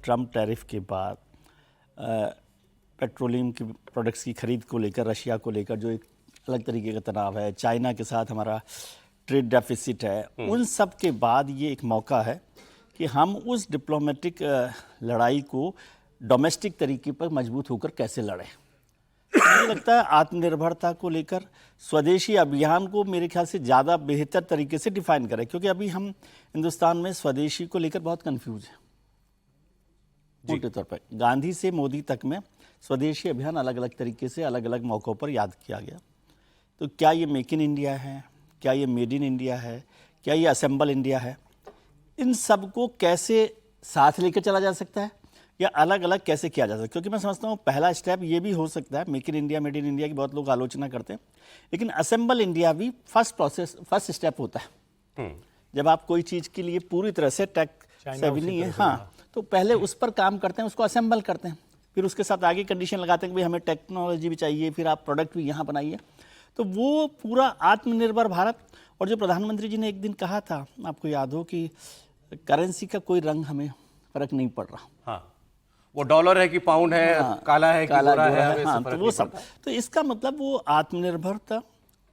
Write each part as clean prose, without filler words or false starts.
Trump tariff के बाद petroleum की प्रोडक्ट्स की खरीद को लेकर, रशिया को लेकर जो एक अलग तरीके का तनाव है, चाइना के साथ हमारा ट्रेड डेफिसिट है, उन सब के बाद ये एक मौका है कि हम उस डिप्लोमेटिक लड़ाई को डोमेस्टिक तरीके पर मजबूत होकर कैसे लड़ें। मुझे लगता है आत्मनिर्भरता को लेकर स्वदेशी अभियान को मेरे ख्याल से ज़्यादा बेहतर तरीके से डिफाइन करें, क्योंकि अभी हम हिंदुस्तान में स्वदेशी को लेकर बहुत कंफ्यूज हैं। मोटे तौर पर गांधी से मोदी तक में स्वदेशी अभियान अलग अलग तरीके से अलग अलग मौक़ों पर याद किया गया। तो क्या ये मेक इन इंडिया है, क्या ये मेड इन इंडिया है, क्या ये असेंबल इंडिया है, इन सब को कैसे साथ लेकर चला जा सकता है या अलग अलग कैसे किया जा सकता है? क्योंकि मैं समझता हूँ पहला स्टेप ये भी हो सकता है, make in India made in India की बहुत लोग आलोचना करते हैं, लेकिन असेंबल इंडिया भी फर्स्ट स्टेप होता है। जब आप कोई चीज़ के लिए पूरी तरह से टेक सेवी नहीं है, हाँ, तो पहले उस पर काम करते हैं, उसको असेंबल करते हैं, फिर उसके साथ आगे कंडीशन लगाते हैं कि भाई हमें टेक्नोलॉजी भी चाहिए, फिर आप प्रोडक्ट भी यहाँ बनाइए। तो वो पूरा आत्मनिर्भर भारत। और जो प्रधानमंत्री जी ने एक दिन कहा था, आपको याद हो, कि करेंसी का कोई रंग हमें फर्क नहीं पड़ रहा। हाँ, वो डॉलर है कि पाउंड है, हाँ, काला है कि गोरा है, हाँ, तो वो सब। तो इसका मतलब वो आत्मनिर्भरता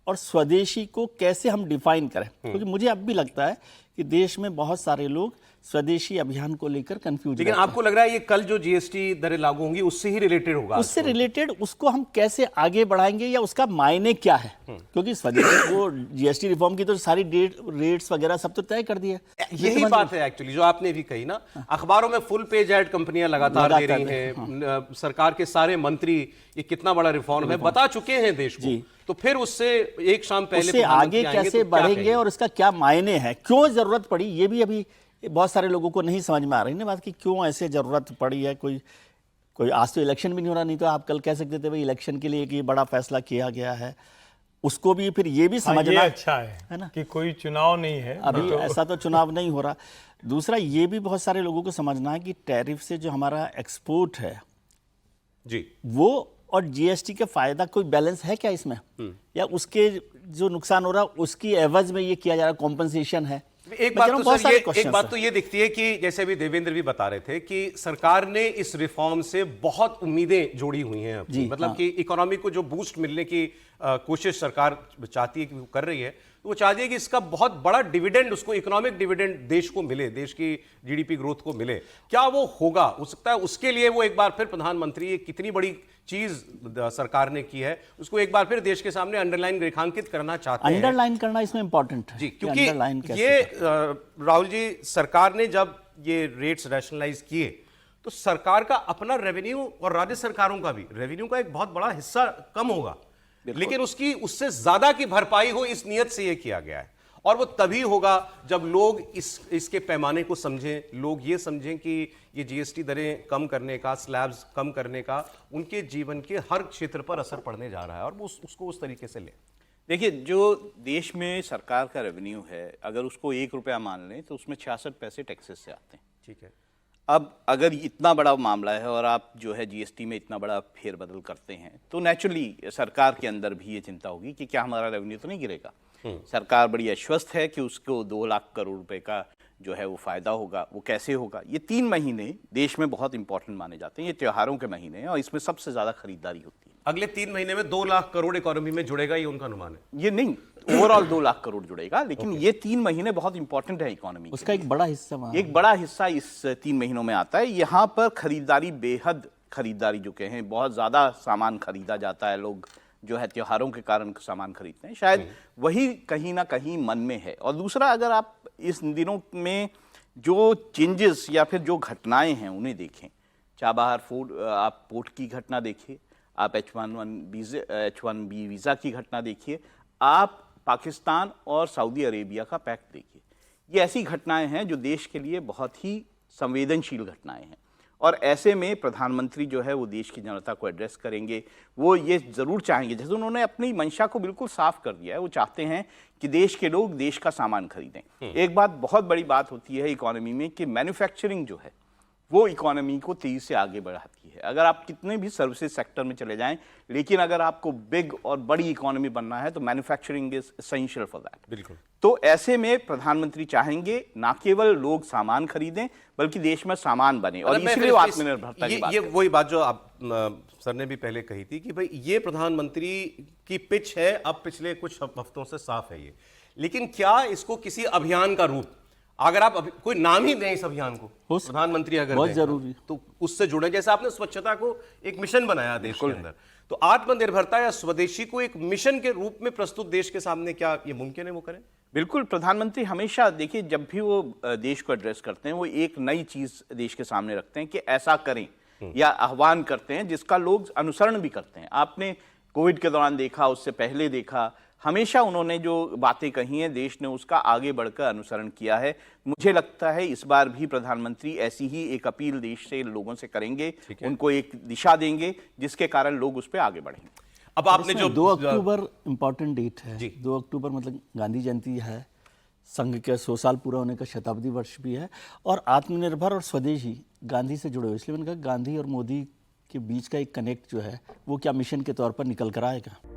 और स्वदेशी को कैसे हम डिफाइन करें, क्योंकि मुझे अब भी लगता है कि देश में बहुत सारे लोग स्वदेशी अभियान को लेकर कंफ्यूज। लेकिन आपको लग रहा है ये कल जो जीएसटी दरें लागू होंगी उससे ही रिलेटेड होगा? उससे रिलेटेड उसको हम कैसे आगे बढ़ाएंगे या उसका मायने क्या है? क्योंकि स्वदेशी वो जीएसटी रिफॉर्म की तो सारी रेट्स वगैरह सब तो तय कर दिए। यही बात है एक्चुअली जो आपने भी कही ना, अखबारों में फुल पेज ऐड कंपनियां लगातार दे रही हैं, सरकार के सारे मंत्री ये कितना बड़ा रिफॉर्म है बता चुके हैं देश को, तो फिर उससे एक शाम पहले उससे आगे कैसे बढ़ेंगे और इसका क्या मायने है, क्यों जरूरत पड़ी, ये भी अभी बहुत सारे लोगों को नहीं समझ में आ रही ना बात कि क्यों ऐसे जरूरत पड़ी है। कोई आज तो इलेक्शन भी नहीं हो रहा, नहीं तो आप कल कह सकते थे भाई इलेक्शन के लिए कि बड़ा फैसला किया गया है, उसको भी फिर ये भी समझना। ये अच्छा है ना कि कोई चुनाव नहीं है अभी, तो ऐसा तो चुनाव नहीं हो रहा। दूसरा ये भी बहुत सारे लोगों को समझना है कि टैरिफ से जो हमारा एक्सपोर्ट है जी, वो और जीएसटी का फायदा कोई बैलेंस है क्या इसमें, या उसके जो नुकसान हो रहा उसकी एवज में ये किया जा रहा कॉम्पनसेशन है? एक बात तो ये दिखती है कि जैसे अभी देवेंद्र भी बता रहे थे कि सरकार ने इस रिफॉर्म से बहुत उम्मीदें जोड़ी हुई हैं, मतलब हाँ, कि इकोनॉमी को जो बूस्ट मिलने की कोशिश सरकार चाहती है कि वो कर रही है, तो वो चाहती है कि इसका बहुत बड़ा डिविडेंड, उसको इकोनॉमिक डिविडेंड देश को मिले, देश की जीडीपी ग्रोथ को मिले। क्या वो होगा? हो सकता है उसके लिए वो एक बार फिर प्रधानमंत्री, कितनी बड़ी चीज सरकार ने की है उसको एक बार फिर देश के सामने अंडरलाइन रेखांकित करना चाहते हैं। अंडरलाइन करना इसमें इंपॉर्टेंट है जी, क्योंकि ये राहुल जी, सरकार ने जब ये रेट्स रैशनलाइज किए तो सरकार का अपना रेवेन्यू और राज्य सरकारों का भी रेवेन्यू का एक बहुत बड़ा हिस्सा कम होगा, लेकिन उससे ज्यादा की भरपाई हो इस नियत से यह किया गया है। और वो तभी होगा जब लोग इसके पैमाने को समझें, लोग ये समझें कि ये जीएसटी दरें कम करने का, स्लैब्स कम करने का उनके जीवन के हर क्षेत्र पर असर पड़ने जा रहा है, और वो उसको उस तरीके से लें। देखिए, जो देश में सरकार का रेवेन्यू है, अगर उसको 1 रुपया मान लें तो उसमें 66 पैसे टैक्सेस से आते हैं। ठीक है, अब अगर इतना बड़ा मामला है और आप जो है जीएसटी में इतना बड़ा फेरबदल करते हैं, तो नेचुरली सरकार के अंदर भी ये चिंता होगी कि क्या हमारा रेवेन्यू तो नहीं गिरेगा। सरकार बड़ी आश्वस्त है कि उसको 2 लाख करोड़ रुपए का जो है वो फायदा होगा। वो कैसे होगा? ये 3 महीने देश में बहुत इंपॉर्टेंट माने जाते हैं, ये त्योहारों के महीने हैं और इसमें सबसे ज्यादा खरीदारी होती है। अगले 3 महीने में 2 लाख करोड़ इकोनॉमी में जुड़ेगा, ये उनका अनुमान है। ये नहीं, ओवरऑल 2 लाख करोड़ जुड़ेगा, लेकिन ये 3 महीने बहुत इंपॉर्टेंट है इकोनॉमी, उसका एक बड़ा हिस्सा, एक बड़ा हिस्सा इस 3 महीनों में आता है। यहाँ पर खरीदारी, बेहद खरीदारी जो कहें, बहुत ज्यादा सामान खरीदा जाता है, लोग जो है त्योहारों के कारण सामान खरीदते हैं, शायद वही कहीं ना कहीं मन में है। और दूसरा, अगर आप इस दिनों में जो चेंजेस या फिर जो घटनाएं हैं उन्हें देखें, चाबहार आप पोर्ट की घटना देखिए, आप H1B वीज़ा की घटना देखिए, आप पाकिस्तान और सऊदी अरेबिया का पैक्ट देखिए, ये ऐसी घटनाएं हैं जो देश के लिए बहुत ही संवेदनशील घटनाएं हैं। और ऐसे में प्रधानमंत्री जो है वो देश की जनता को एड्रेस करेंगे, वो ये ज़रूर चाहेंगे, जैसे उन्होंने अपनी मंशा को बिल्कुल साफ कर दिया है, वो चाहते हैं कि देश के लोग देश का सामान खरीदें। एक बात, बहुत बड़ी बात होती है इकोनॉमी में कि मैन्युफैक्चरिंग जो है वो इकोनॉमी को तेजी से आगे बढ़ाती है। अगर आप कितने भी सर्विसेज सेक्टर में चले जाएं, लेकिन अगर आपको बिग और बड़ी इकोनॉमी बनना है तो manufacturing is essential for that. बिल्कुल। तो ऐसे में प्रधानमंत्री चाहेंगे ना केवल लोग सामान खरीदें बल्कि देश में सामान बने, और इसलिए वो आत्मनिर्भरता की बात ये वही बात जो आप सर ने भी पहले कही थी कि भाई ये प्रधानमंत्री की पिच है, अब पिछले कुछ हफ्तों से साफ है ये। लेकिन क्या इसको किसी अभियान का रूप, अगर आप कोई नाम ही दें इस अभियान को, प्रधानमंत्री अगर बहुत दें, जरूरी, तो उससे जुड़े, जैसे आपने स्वच्छता को एक मिशन बनाया देश के अंदर, तो आत्मनिर्भरता या स्वदेशी को एक मिशन के रूप में प्रस्तुत देश के सामने क्या ये मुमकिन है वो करें? बिल्कुल। प्रधानमंत्री हमेशा देखिए जब भी वो देश को एड्रेस करते हैं वो एक नई चीज देश के सामने रखते हैं कि ऐसा करें, या आह्वान करते हैं जिसका लोग अनुसरण भी करते हैं। आपने कोविड के दौरान देखा, उससे पहले देखा, हमेशा उन्होंने जो बातें कही हैं देश ने उसका आगे बढ़कर अनुसरण किया है। मुझे लगता है इस बार भी प्रधानमंत्री ऐसी ही एक अपील देश से लोगों से करेंगे, उनको एक दिशा देंगे जिसके कारण लोग उस पर आगे बढ़ेंगे। अब आपने जो 2 अक्टूबर इम्पोर्टेंट डेट है, 2 अक्टूबर मतलब गांधी जयंती है, संघ के 100 साल पूरा होने का शताब्दी वर्ष भी है, और आत्मनिर्भर और स्वदेशी गांधी से जुड़े हुए, इसलिए मैंने कहा गांधी और मोदी के बीच का एक कनेक्ट जो है वो क्या मिशन के तौर पर निकल कर आएगा।